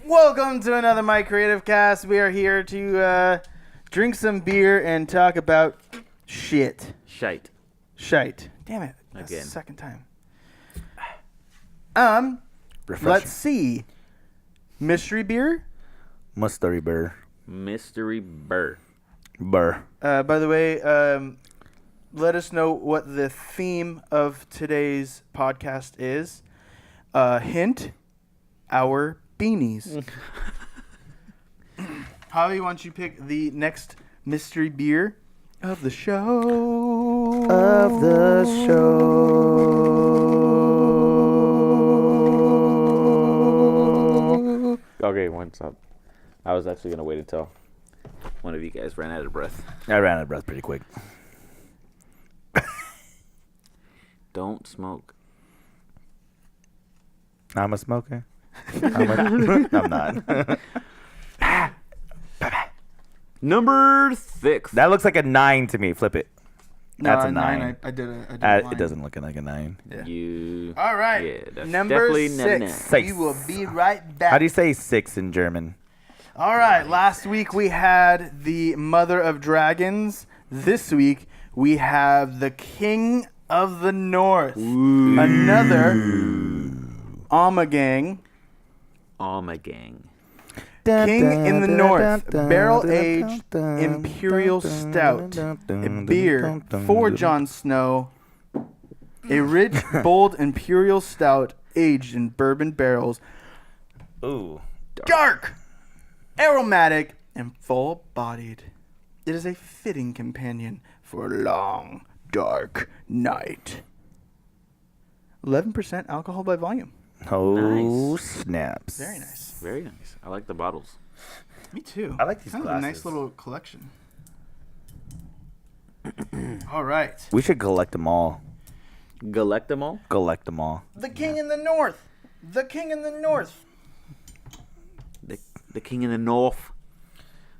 Welcome to another Mikereative Cast. We are here to drink some beer and talk about shit. Shite. Damn it. That's Again. the second time. Refreshing. Let's see. Mystery beer? Mystery beer. Mystery Burr. Burr. By the way, let us know what the theme of today's podcast is. Hint, our beanies. Javi, why don't you pick the next mystery beer of the show? Okay, one stop. I was actually going to wait until one of you guys ran out of breath. I ran out of breath pretty quick. Don't smoke. I'm a smoker. I'm not. Number 6. That looks like a 9 to me. Flip it. That's No, a 9. I did a line. It doesn't look like a 9. Yeah. You. All right. Yeah, that's Number definitely not a 6. nine. We will be right back. How do you say 6 in German? All right. Last week we had the Mother of Dragons. This week we have the King of the North. Ooh. Another Ommegang. Ommegang. King in the North, barrel-aged Imperial Stout, a beer for Jon Snow, a rich, bold Imperial Stout aged in bourbon barrels, Ooh. dark, aromatic, and full-bodied. It is a fitting companion for a long, dark night. 11% alcohol by volume. Oh, Nice. snaps. Very nice. Very nice. I like the bottles. Me too. I like these Kind of a nice glasses. little collection. All right. We should collect them all. Collect them all? Collect them all. The King in the North. The King in the North. The King in the North.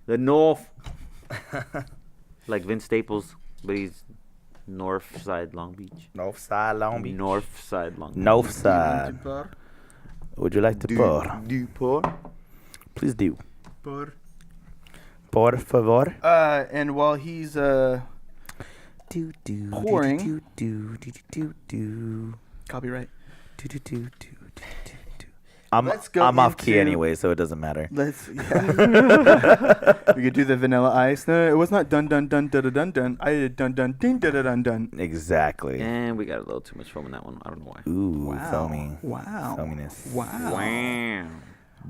The North. Like Vince Staples, but he's North Side Long Beach. North side, Long Beach. North Side Long Beach. North side. Would you like to pour? Do pour? Please do. Por favor. And while he's pouring. Copyright. Let's go I'm off key into- anyway, so it doesn't matter. Let's. Yeah. We could do the Vanilla Ice. No, it was not dun dun dun dun dun dun. I did dun dun ding dun dun dun dun. Exactly. And we got a little too much foam in that one. I don't know why. Ooh, Wow. foamy. Wow. Foaminess. Wow. Wow.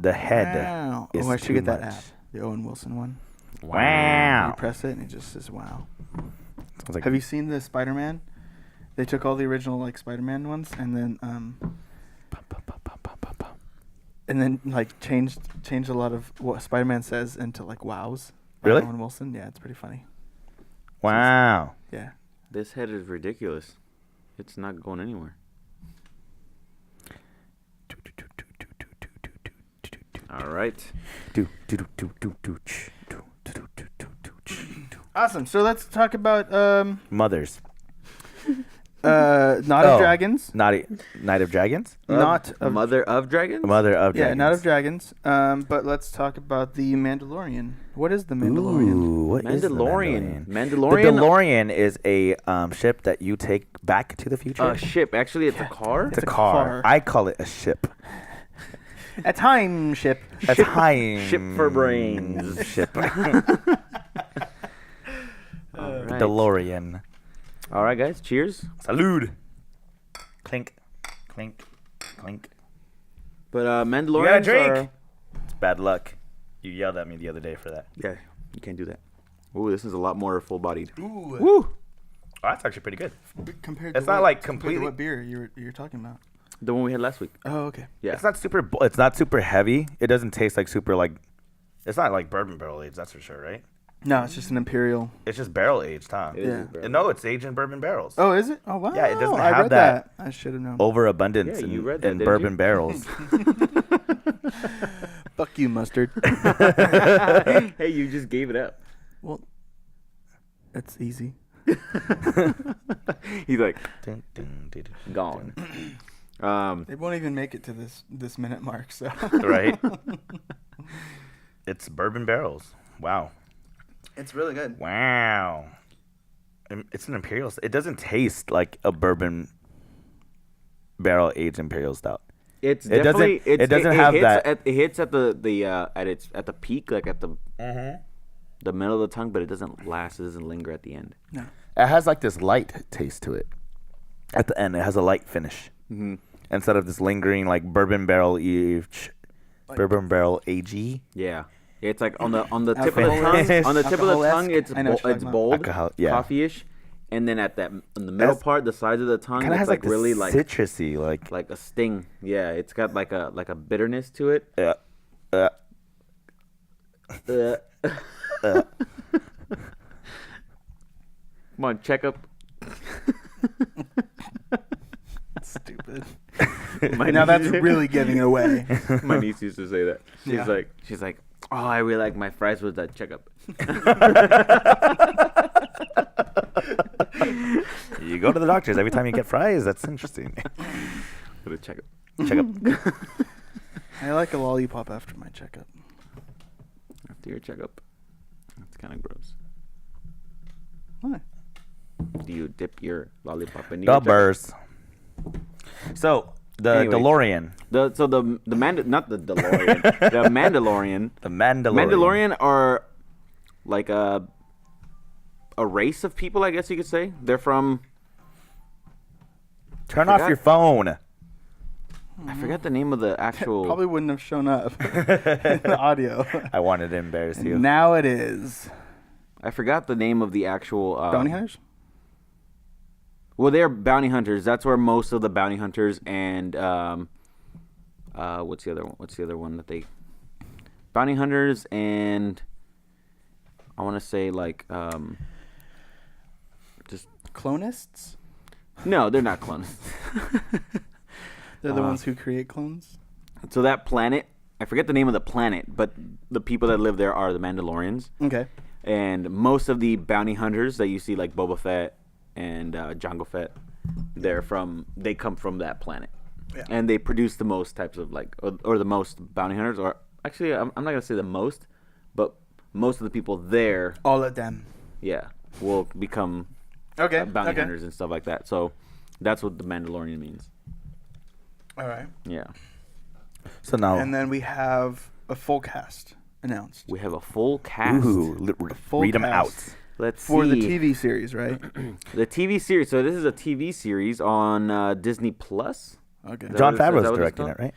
The head Wow. is I should too get that much. app. The Owen Wilson one. Wow. You press it and it just says wow. Sounds like Have you seen the Spider-Man? They took all the original like Spider-Man ones and then like changed a lot of what Spider-Man says into like wows. By Really? Owen Wilson. Yeah, it's pretty funny. Wow. Yeah. This head is ridiculous. It's not going anywhere. All right. Awesome. So let's talk about Mothers. Not of Dragons. Night of Dragons? Not of Mother of Dragons? Mother of Yeah, Dragons. not of Dragons. But let's talk about the Mandalorian. What is the Mandalorian? Ooh, what is the Mandalorian. The Mandalorian. DeLorean is a ship that you take back to the future. A ship. Actually, it's a car. It's a car. I call it a ship. A time ship. A time Ship for brains. ship. All right. DeLorean. All right, guys. Cheers. Salud. Clink, clink, clink. But Mandalorian. You gotta drink. It's bad luck. You yelled at me the other day for that. Yeah, you can't do that. Ooh, this is a lot more full-bodied. Ooh. Woo! Oh, that's actually pretty good. Compared It's to not what, like compared to completely- what beer you're talking about? The one we had last week. Oh, okay. Yeah. It's not super. It's not super heavy. It doesn't taste like super like. It's not like bourbon barrel aged. That's for sure, right? No, it's just an imperial. It's just barrel aged, huh? It is Yeah. barrel. No, it's aged in bourbon barrels. Oh, is it? Oh, wow. Yeah, it doesn't I have read that I should have known. Overabundance Yeah, in, you read that, in didn't bourbon you? barrels. Fuck you, mustard. Hey, you just gave it up. Well, it's easy. He's like Dun, dun, dun, dun, gone. They won't even make it to this minute mark. So Right? It's bourbon barrels. Wow. it's really good. Wow. It's an imperial. It doesn't taste like a bourbon barrel aged imperial stout. It doesn't have that. It hits at the peak, like at the middle of the tongue, but it doesn't last. It doesn't linger at the end. No. It has like this light taste to it. At the end, it has a light finish instead of this lingering like bourbon barrel agey. Yeah, it's like on the tip of the tongue. On the tip of the tongue, it's bold, coffee-ish, and then in the middle part, the sides of the tongue, Kind of it's has like really this like citrusy, like a sting. Yeah, it's got like a bitterness to it. Come on, check up. Stupid. Now that's really giving it away. My niece used to say that. She's like, oh, I really like my fries with that checkup. You go to the doctors every time you get fries. That's interesting. With a checkup. Checkup. I like a lollipop after my checkup. After your checkup, that's kind of gross. Why? Do you dip your lollipop in your Dubbers. So the DeLorean. not the DeLorean. The Mandalorian. The Mandalorian. Mandalorian are like a race of people, I guess you could say. They're from. Turn off your phone. I forgot the name of the actual. Probably wouldn't have shown up in the audio. I wanted to embarrass you. Now it is. I forgot the name of the actual. Bounty hunters? Well, they're bounty hunters. That's where most of the bounty hunters and what's the other one? What's the other one that they? Bounty hunters and I want to say like just Clonists? no, they're not clones. They're the ones who create clones? So that planet, I forget the name of the planet, but the people that live there are the Mandalorians. Okay. And most of the bounty hunters that you see, like Boba Fett and Jango Fett, they come from that planet. Yeah. And they produce the most types of or the most bounty hunters, or actually, I'm not gonna say the most, but most of the people there. All of them. Yeah, will become bounty hunters and stuff like that. So that's what the Mandalorian means. All right. Yeah. So now. And then we have a full cast announced. We have a full cast. Ooh, read them out. Let's for see. the TV series, right? The TV series. So this is a TV series on Disney Plus. Okay. John Favreau's directing it, right?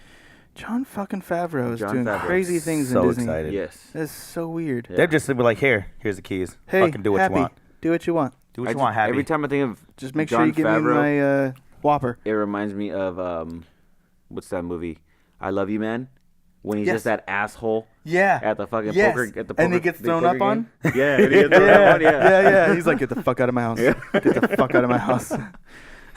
Jon fucking Favreau is doing crazy things in Disney. Excited. Yes. That's so weird. Yeah. They're just like, here's the keys. Hey, fucking do what you want. Do what you want. Do what you want, Happy. Every time I think of just make Jon sure you give Favreau, me my Whopper. It reminds me of what's that movie? I Love You, Man. When he's just that asshole. Yeah. At the fucking poker. And he gets thrown up on. Yeah. And he gets thrown up on. Yeah. He's like, get the fuck out of my house. Get the fuck out of my house.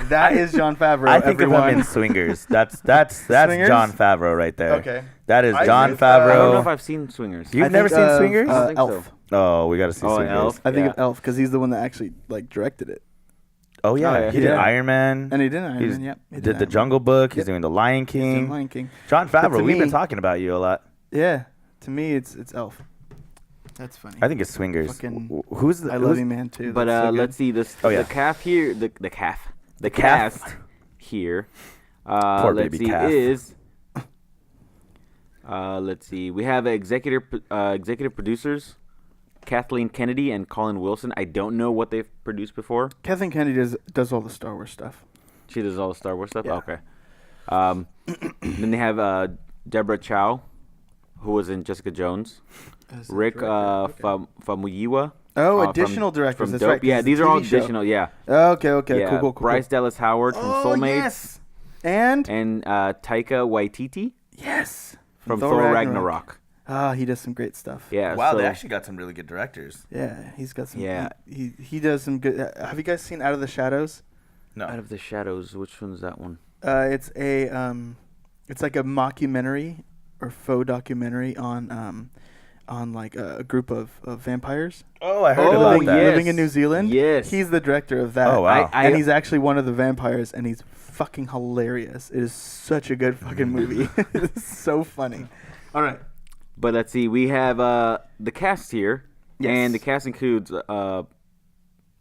That is Jon Favreau. I think of him in Swingers. That's Swingers? Jon Favreau right there. Okay. That is I Jon think, I don't know Favreau. if I've seen Swingers. You've never seen Swingers? I don't think Elf. so. Oh, we got to see Swingers. Elf. I think of Elf because he's the one that actually directed it. Oh yeah, he did Iron Man. And he did Iron Man. Yep. He did the Jungle Book. He's doing the Lion He's doing King. Lion King. Jon Favreau. We've been me- talking about you a lot. Yeah. To me, it's Elf. That's funny. I think it's Swingers. Fucking- Who's the? I Love You, Man too. But That's so good. let's see this. Oh, yeah. The calf here. The calf. The calf. cast here. Poor let's baby see calf. is. Let's see. We have executive producers, Kathleen Kennedy and Colin Wilson. I don't know what they've produced before. Kathleen Kennedy does all the Star Wars stuff. She does all the Star Wars stuff. Yeah. Okay. Then they have Deborah Chow, who was in Jessica Jones. Rick Famuyiwa. Oh, from- additional directors. from That's Dope. right. 'cause Yeah, it's a these are all TV show. additional. Yeah. Okay. Yeah. Cool. Bryce Dallas Howard from Soulmates. Yes. And Taika Waititi yes. from Thor Ragnarok. Ah, he does some great stuff. Yeah. Wow, so, they actually got some really good directors. Yeah, he's got some. Yeah. He does some good. Have you guys seen Out of the Shadows? No. Out of the Shadows. Which one's that one? It's it's like a mockumentary or faux documentary on on like a group of vampires Oh, I heard about that. living in New Zealand. Yes. He's the director of that. Oh, wow. And he's actually one of the vampires, and he's fucking hilarious. It is such a good fucking movie. It's so funny. All right. But let's see. We have the cast here. Yes. And the cast includes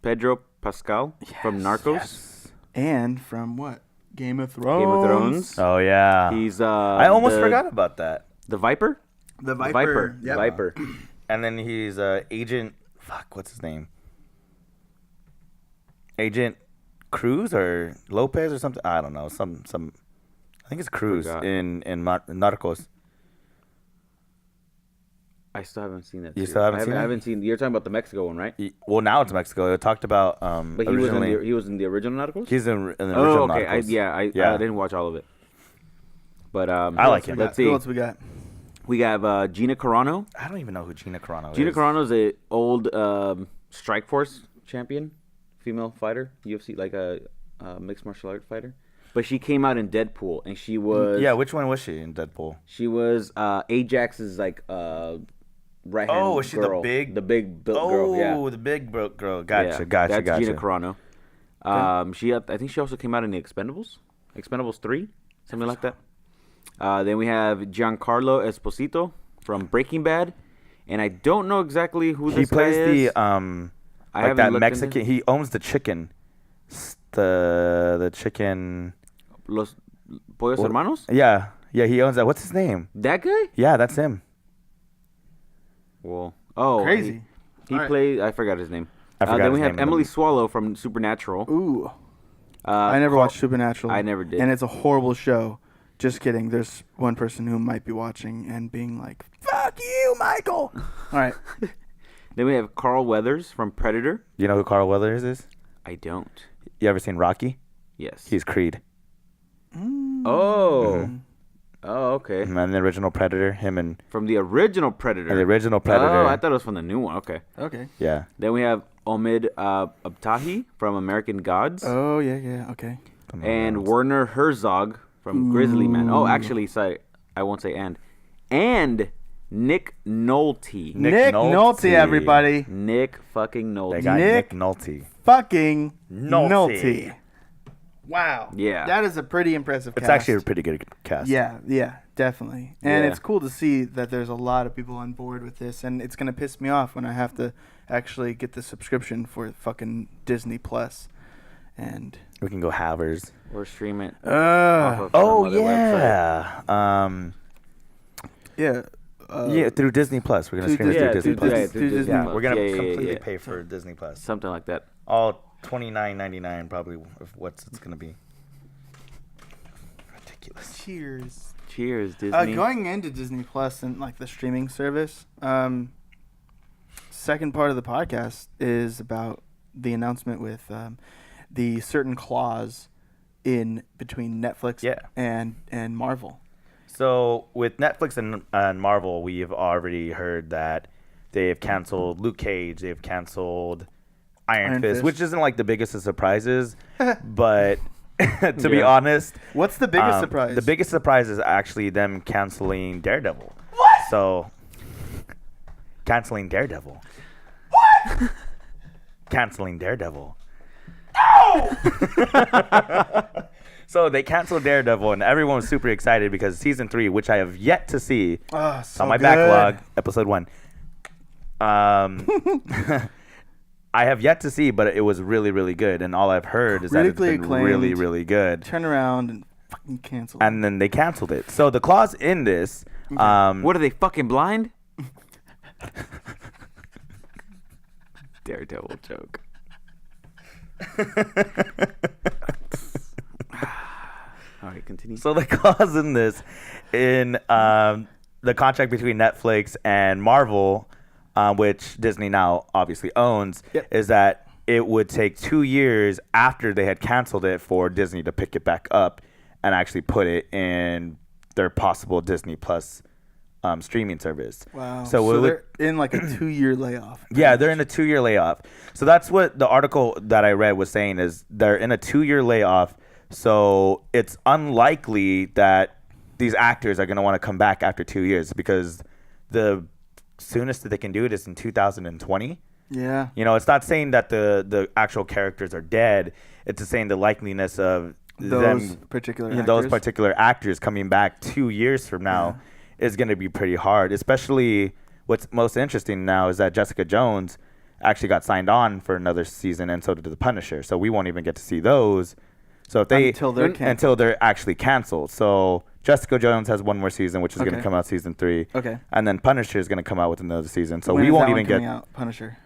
Pedro Pascal from Narcos. Yes. And from what? Game of Thrones. Game of Thrones. Oh, yeah. He's I almost forgot about that. the Viper. The Viper. The Yep. Viper. And then he's Agent. Fuck, what's his name? Agent Cruz or Lopez or something. I don't know. Some. I think it's Cruz Forgot. in Narcos. I still haven't seen that. You too. still haven't seen it? I haven't seen. You're talking about the Mexico one, right? Well, now it's Mexico. It talked about But originally. he was in the original Narcos. He's in the original Oh, okay. Narcos. I didn't watch all of it. But I like him. Let's Who see. else we got? We have Gina Carano. I don't even know who Gina Carano is. Gina Carano's a old Strikeforce champion, female fighter, UFC, like a mixed martial art fighter. But she came out in Deadpool, and she was Yeah, which one was she in Deadpool? she was Ajax's like right hand Oh, was she girl, the big built girl? Yeah, the big girl. Gotcha, yeah. gotcha. That's Gina Carano. I think she also came out in the Expendables 3, something like that. Then we have Giancarlo Esposito from Breaking Bad, and I don't know exactly who He this plays guy is. the I like haven't that looked Mexican. into- He owns the chicken. The chicken. Los Pollos Hermanos. Yeah, he owns that. What's his name? That guy? Yeah, that's him. Well, Crazy. He All right. played. I forgot his name. I forgot Then his we have name. Emily Swallow from Supernatural. Ooh. I never watched Supernatural. I never did. And it's a horrible show. Just kidding. There's one person who might be watching and being like, fuck you, Michael. All right. Then we have Carl Weathers from Predator. You know who Carl Weathers is? I don't. You ever seen Rocky? Yes. He's Creed. Oh. Oh, okay. And the original Predator. Him and From the original Predator. the original Predator. Oh, I thought it was from the new one. Okay. Okay. Yeah. Then we have Omid Abtahi from American Gods. Oh, yeah. Okay. And Werner Herzog from Grizzly Man. Oh, actually, sorry, I won't say and. And Nick Nolte. Nick Nolte, everybody. Nick fucking They Nolte. got Nick Nick Nolte. Fucking Nolte. Nolte. Wow. Yeah. That is a pretty impressive It's cast. actually a pretty good cast. Yeah, definitely. And Yeah. it's cool to see that there's a lot of people on board with this, and it's going to piss me off when I have to actually get the subscription for fucking Disney Plus. And We can go Havers. Or stream it. off of Oh some other website. yeah. yeah. Yeah, through Disney Plus. We're gonna through stream it through Disney Disney- Plus. through Disney Yeah, Plus. we're gonna Yeah. completely pay for Disney Plus. Something like that. All $29.99 probably of what it's gonna be. Ridiculous. Cheers. Cheers, Disney. Going into Disney Plus and like the streaming service, second part of the podcast is about the announcement with the certain clause in between Netflix and Marvel. So with Netflix and Marvel, we've already heard that they have canceled Luke Cage. They've canceled Iron Fist, which isn't like the biggest of surprises, but to be honest, What's the biggest surprise? The biggest surprise is actually them canceling Daredevil. What? So canceling Daredevil. What? Canceling Daredevil. No! So they canceled Daredevil, and everyone was super excited because season 3, which I have yet to see, so on my good. backlog, episode 1. I have yet to see, but it was really, really good, and all I've heard is that it's Critically been acclaimed. really, really good. Turn around and fucking cancel. And then they canceled it. So the clause in this, What are they, fucking blind? Daredevil joke. All right, continue. So the clause in this, in the contract between Netflix and Marvel, which Disney now obviously owns, is that it would take 2 years after they had canceled it for Disney to pick it back up and actually put it in their possible Disney Plus streaming service. Wow. So they're in like a 2-year layoff. Yeah, they're in a 2-year layoff. So that's what the article that I read was saying, is they're in a 2-year layoff. So it's unlikely that these actors are going to want to come back after 2 years because the soonest that they can do it is in 2020. Yeah. You know, it's not saying that the actual characters are dead. It's just saying the likeliness of Those them, particular you know, actors. those particular actors coming back 2 years from now is going to be pretty hard. Especially what's most interesting now is that Jessica Jones actually got signed on for another season, and so did the Punisher. So we won't even get to see those. So if they until they're actually canceled. So Jessica Jones has one more season, which is going to come out season 3. Okay. And then Punisher is going to come out with another season. So when we is won't that even one coming get out, Punisher.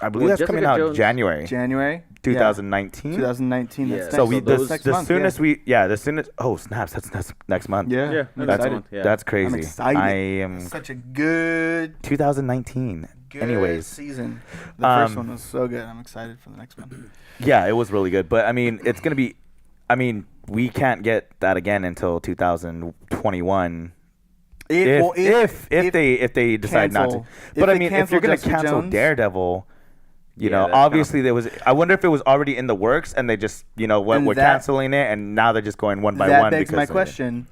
I believe that's Jessica coming out Jones, January. January 2019. 2019. Yeah. That's So next, the month, soonest the soonest oh snaps, that's next month. Yeah. Yeah, That's crazy. I'm excited. I am It's such a good 2019. Anyways, season. The first one was so good. I'm excited for the next one. yeah, it was really good. But I mean, it's gonna be. I mean, we can't get that again until 2021. If they decide not to. But I mean, if you're gonna cancel Daredevil, you know, obviously there was. I wonder if it was already in the works and they just, you know, we're canceling it and now they're just going one by one. That begs my question: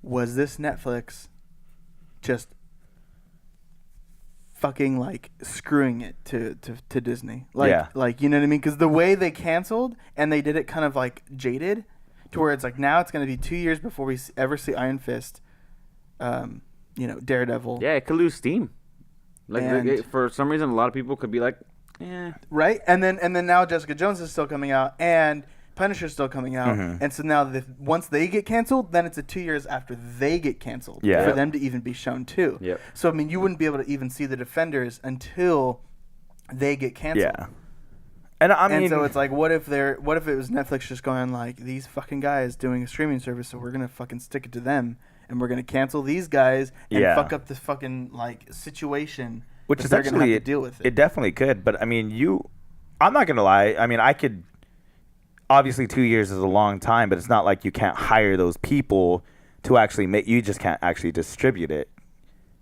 was this Netflix just fucking like screwing it to Disney? Like you know what I mean? Because the way they canceled and they did it kind of like jaded, to where it's like now it's going to be 2 years before we ever see Iron Fist. You know, Daredevil. Yeah, it could lose steam. Like for some reason, a lot of people could be like, "Eh." Right, and then now Jessica Jones is still coming out, and Punisher's still coming out, and so now once they get canceled, then it's 2 years after they get canceled for them to even be shown too. Yep. So I mean, you wouldn't be able to even see the Defenders until they get canceled. Yeah. And I mean, and so it's like, what if it was Netflix just going like, these fucking guys doing a streaming service, so we're gonna fucking stick it to them. And we're gonna cancel these guys and fuck up this fucking like situation, which is they're actually gonna have to deal with it. It definitely could, but I mean, I'm not gonna lie. I mean, I could. Obviously, 2 years is a long time, but it's not like you can't hire those people to actually make. You just can't actually distribute it,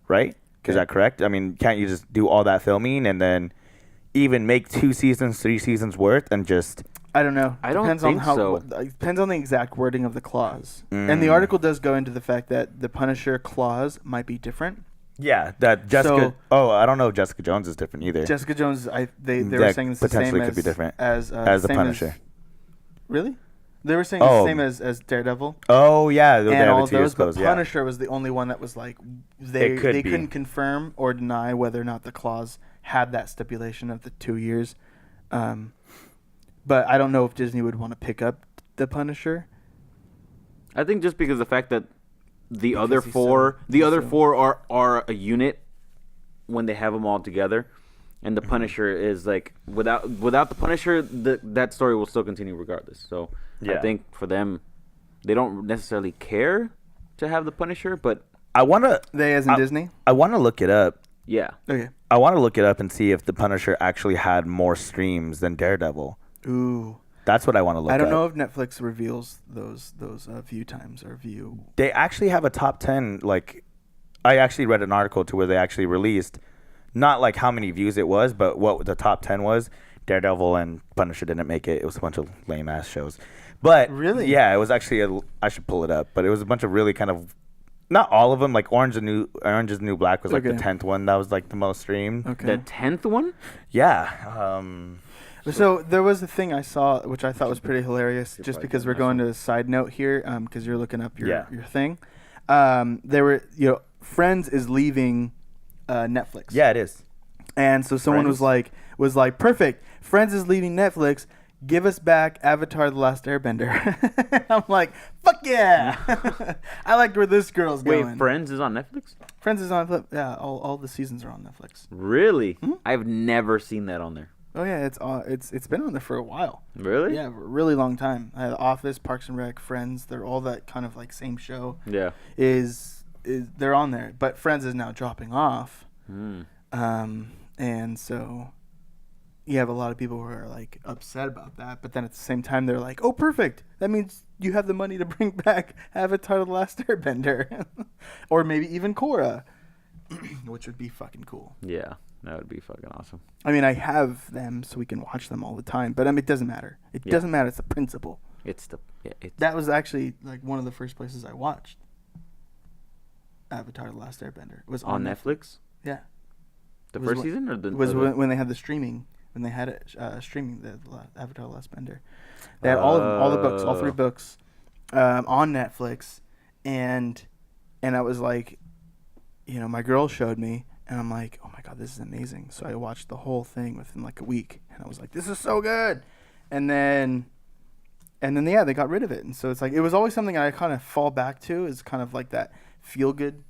right? Is that correct? I mean, can't you just do all that filming and then even make 2 seasons, 3 seasons worth, and just? I don't know. I don't think so. It depends on the exact wording of the clause. And the article does go into the fact that the Punisher clause might be different. Yeah, that Jessica. I don't know if Jessica Jones is different either. Jessica Jones, they were saying it's the same could be different as the Punisher. Really? They were saying it's the same as Daredevil. Oh yeah, and all of those. But Punisher was the only one that was like they couldn't confirm or deny whether or not the clause had that stipulation of the 2 years. But I don't know if Disney would want to pick up the Punisher. I think just because the fact that the other four are a unit when they have them all together, and the Punisher is like without the Punisher, that story will still continue regardless. So I think for them, they don't necessarily care to have the Punisher, but Disney. I want to look it up. Yeah. Okay. I want to look it up and see if the Punisher actually had more streams than Daredevil. Ooh. That's what I want to look at. I don't know if Netflix reveals those view times or view. They actually have a top 10. Like, I actually read an article to where they actually released not like how many views it was, but what the top 10 was. Daredevil and Punisher didn't make it. It was a bunch of lame ass shows. But really, yeah, it was actually I should pull it up. But it was a bunch of really kind of, not all of them. Like Orange is the New Black was like the 10th one that was like the most streamed. Okay. The 10th one? Yeah. So there was a thing I saw which I thought was pretty hilarious. Just because we're going to a side note here, because you're looking up your thing. There were Friends is leaving Netflix. Yeah, it is. And so someone was like, perfect. Friends is leaving Netflix. Give us back Avatar: The Last Airbender. I'm like, fuck yeah! I liked where this girl's going. Wait, Friends is on Netflix? Friends is on Netflix. Yeah, all the seasons are on Netflix. Really? Mm-hmm. I've never seen that on there. Oh yeah, it's been on there for a while. Really? Yeah, a really long time. The Office, Parks and Rec, Friends, they're all that kind of like same show. Yeah. Is they're on there, but Friends is now dropping off. And so you have a lot of people who are like upset about that, but then at the same time they're like, "Oh, perfect! That means you have the money to bring back Avatar: The Last Airbender, or maybe even Korra, which would be fucking cool." Yeah, that would be fucking awesome. I mean, I have them so we can watch them all the time, but I mean, it doesn't matter. It doesn't matter. It's the principle. That was actually like one of the first places I watched Avatar: The Last Airbender. It was on Netflix. Yeah. The Was first when- season or the was or the- when they had the streaming. When they had it streaming, the Avatar: The Last Bender. They had all of them, all the books, all 3 books, on Netflix, and I was like, my girl showed me, and I'm like, oh my god, this is amazing. So I watched the whole thing within like a week, and I was like, this is so good. And then yeah, they got rid of it, and so it's like it was always something I kind of fall back to, is kind of like that feel good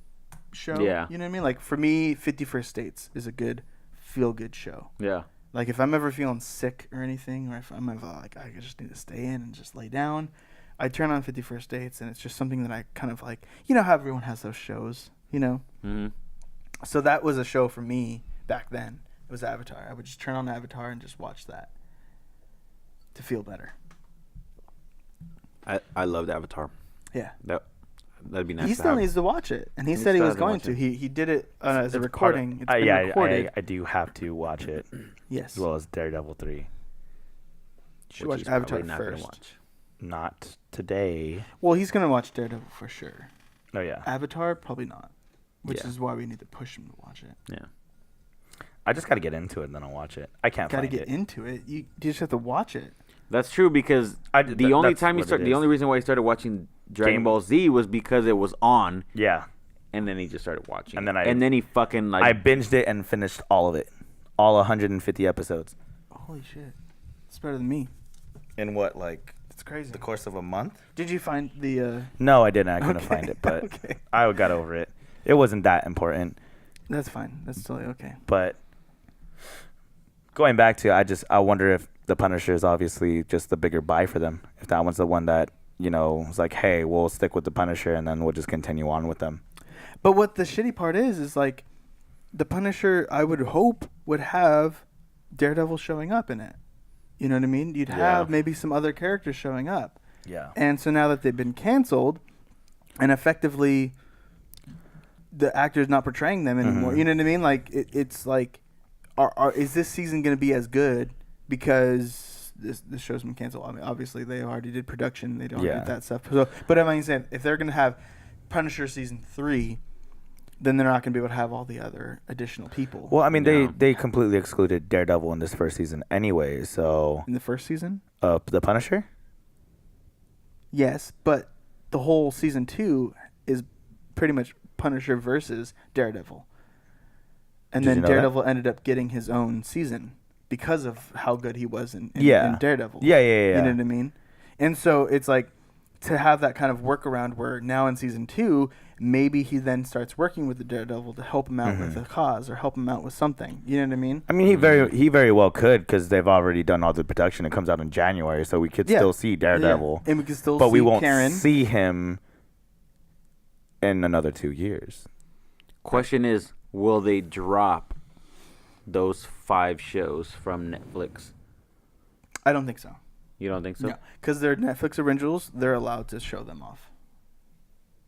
show. Yeah. You know what I mean? Like for me, 50 First Dates is a good feel good show. Yeah. Like if I'm ever feeling sick or anything, or if I'm ever like I just need to stay in and just lay down, I turn on 50 First Dates, and it's just something that I kind of like. You know how everyone has those shows, Mm-hmm. So that was a show for me back then. It was Avatar. I would just turn on Avatar and just watch that to feel better. I loved Avatar. Yeah. That'd be nice. He to still have. needs to watch it, and he He said he still was hasn't going watched to. it. He did it as a It's part of- recording. It's been yeah, recorded. I do have to watch it, Yes. as well as Daredevil 3. You should Which watch he's probably Avatar not gonna first. watch. Not today. Well, he's gonna watch Daredevil for sure. Oh yeah. Avatar probably not, which Yeah. is why we need to push him to watch it. Yeah. I just got to get into it and then I'll watch it. I can't Got to find get it. into it. You just have to watch it. That's true because that's the only what it is. reason why he started watching Dragon Game- Ball Z was because it was on, Yeah. and then he just started watching. And it. then he fucking like I binged it and finished all of it. All 150 episodes. Holy shit, it's better than me. In what, like, It's crazy. the course of a month? Did you find the? No, I didn't. I couldn't Okay, find it, but okay. I got over it. It wasn't that important. That's fine. That's totally okay. But going back to, I wonder if the Punisher is obviously just the bigger buy for them. If that one's the one that, was like, hey, we'll stick with the Punisher and then we'll just continue on with them. But what the shitty part is like, the Punisher, I would hope, would have Daredevil showing up in it. You know what I mean? You'd have maybe some other characters showing up. Yeah. And so now that they've been canceled, and effectively the actor's not portraying them anymore. Mhm. You know what I mean? Like it's like, is this season going to be as good because this show's been canceled? I mean, obviously they already did production, they already did that stuff. So, but I mean, saying if they're going to have Punisher season 3, then they're not going to be able to have all the other additional people. Well, I mean, No. they completely excluded Daredevil in this first season anyway, so... In the first season? The Punisher? Yes, but the whole season 2 is pretty much Punisher versus Daredevil. And Did then you know that? Daredevil ended up getting his own season because of how good he was in Daredevil. Yeah. You know what I mean? And so it's like, to have that kind of workaround where now in season 2, maybe he then starts working with the Daredevil to help him out with a cause or help him out with something. You know what I mean? I mean, he very well could, because they've already done all the production. It comes out in January, so we could still see Daredevil. Yeah. And we can still but see we won't Karen. see him in another 2 years. Question is, will they drop those 5 shows from Netflix? I don't think so. You don't think so? No, because they're Netflix originals. They're allowed to show them off.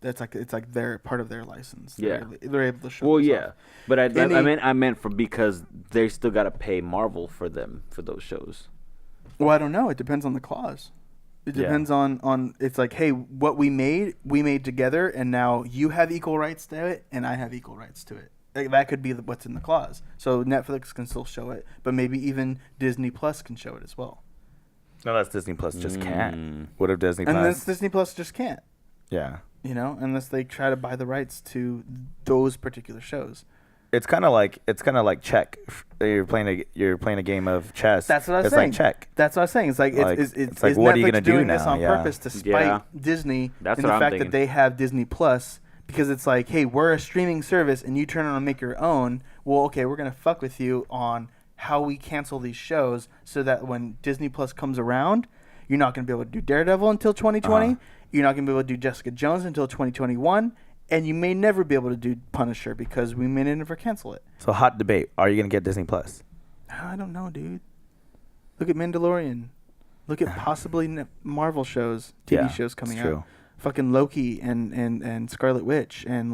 It's like they're part of their license. They're able to show. Well, those yeah, off. but I meant for because they still gotta pay Marvel for those shows. Well, I don't know. It depends on the clause. It depends on. It's like, hey, what we made together, and now you have equal rights to it, and I have equal rights to it. Like, that could be what's in the clause. So Netflix can still show it, but maybe even Disney Plus can show it as well. No, that's Disney Plus just can't. What if Disney And Plus? Disney Plus just can't. Yeah. Unless they try to buy the rights to those particular shows. It's kind of like check. You're playing a game of chess. That's what I was it's saying. like check. That's what I was saying. It's like, Like, it's like, is what are you Netflix gonna do doing this now? on Yeah. purpose to spite Yeah. Disney That's in what the I'm fact thinking. that they have Disney Plus? Because it's like, hey, we're a streaming service, and you turn on and make your own. Well, okay, we're gonna fuck with you on how we cancel these shows, so that when Disney Plus comes around, you're not gonna be able to do Daredevil until 2020. You're not gonna be able to do Jessica Jones until 2021. And you may never be able to do Punisher because we may never cancel it. So hot debate. Are you gonna get Disney Plus? I don't know, dude. Look at Mandalorian. Look at possibly Marvel shows, TV shows coming it's true. out. Fucking Loki and Scarlet Witch and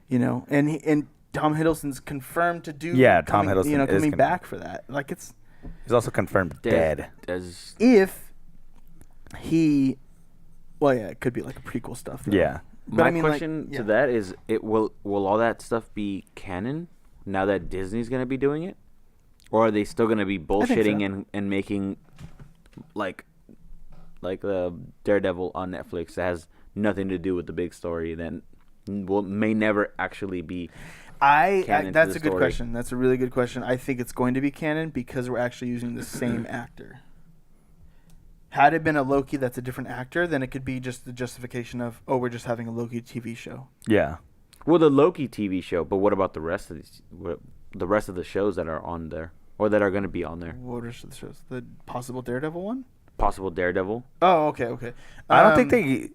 and Tom Hiddleston's confirmed to do. Yeah, coming, Tom Hiddleston is coming con- back for that. Like, it's He's also confirmed dead. As if he. Well, yeah, it could be like a prequel stuff. Though. Yeah. My question to that is: will all that stuff be canon now that Disney's gonna be doing it, or are they still gonna be bullshitting and making like the Daredevil on Netflix that has nothing to do with the big story that may never actually be? That's a good question. That's a really good question. I think it's going to be canon because we're actually using the same actor. Had it been a Loki that's a different actor, then it could be just the justification of, we're just having a Loki TV show. Yeah. Well, the Loki TV show, but what about the rest of the shows that are on there or that are going to be on there? What are the shows? The possible Daredevil one? Possible Daredevil. Oh, okay. I don't think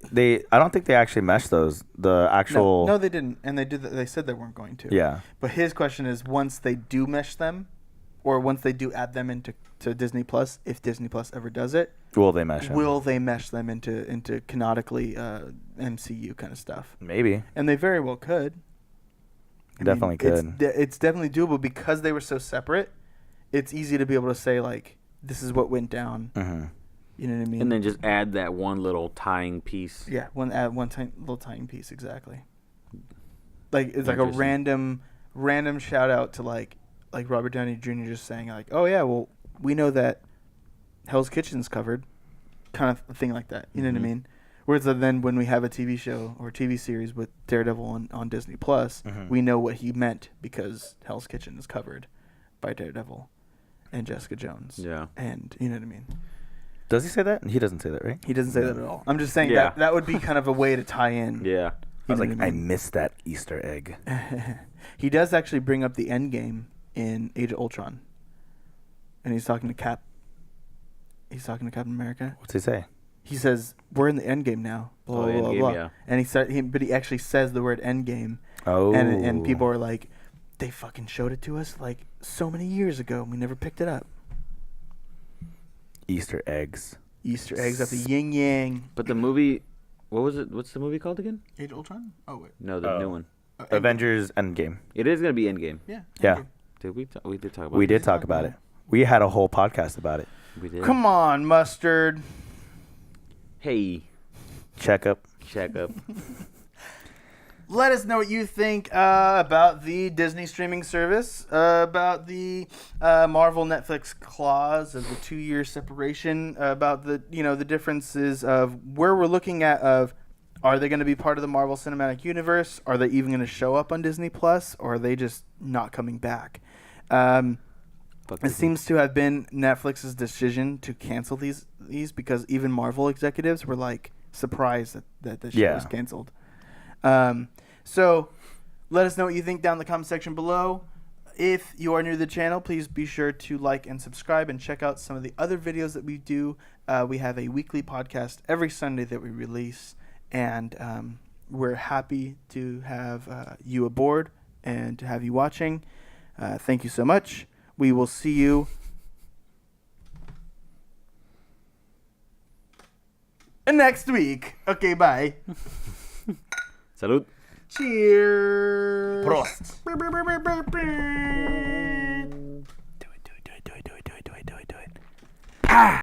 I don't think they actually meshed those. The actual. No, they didn't, and they said they weren't going to. Yeah. But his question is, once they do mesh them, or once they do add them into Disney Plus, if Disney Plus ever does it, will they mesh them? Will they mesh them into canonically MCU kind of stuff? Maybe. And they very well could. Definitely could. It's definitely doable because they were so separate. It's easy to be able to say like, this is what went down. Mm-hmm. You know what I mean? And then just add that one little tying piece. Yeah, little tying piece, exactly. Like it's like a random shout out to like Robert Downey Jr. just saying like, oh yeah, well we know that Hell's Kitchen's covered, kind of thing like that. You know what I mean? Whereas then when we have a TV show or TV series with Daredevil on Disney Plus, we know what he meant because Hell's Kitchen is covered by Daredevil and Jessica Jones. Yeah. And you know what I mean? Does he say that? He doesn't say that, right? He doesn't say that at all. I'm just saying that would be kind of a way to tie in. Yeah. I was like, I missed that Easter egg. He does actually bring up the end game in Age of Ultron. And he's talking to Cap. He's talking to Captain America. What's he say? He says, "We're in the end game now." Blah, blah, blah, blah. Yeah. And but he actually says the word end game. Oh. And people are like, they fucking showed it to us like so many years ago and we never picked it up. Easter eggs. Easter eggs at the yin yang. But the movie, what was it? What's the movie called again? Age of Ultron? Oh wait. No, the new one. Avengers Endgame. It is gonna be Endgame. Yeah. Yeah. Did we did talk about? We did talk about it. We had a whole podcast about it. We did. Come on, Mustard. Hey. Check up. Let us know what you think about the Disney streaming service, about the Marvel Netflix clause of the 2-year separation, about the the differences of where we're looking at of, are they going to be part of the Marvel Cinematic Universe? Are they even going to show up on Disney Plus, or are they just not coming back? It seems to have been Netflix's decision to cancel these because even Marvel executives were like surprised that the show was canceled. So let us know what you think down in the comment section below. If you are new to the channel, please be sure to like and subscribe and check out some of the other videos that we do. We have a weekly podcast every Sunday that we release, and we're happy to have you aboard and to have you watching. Thank you so much. We will see you next week. Okay, bye. Salud. Cheers. Prost. Do it. Ah!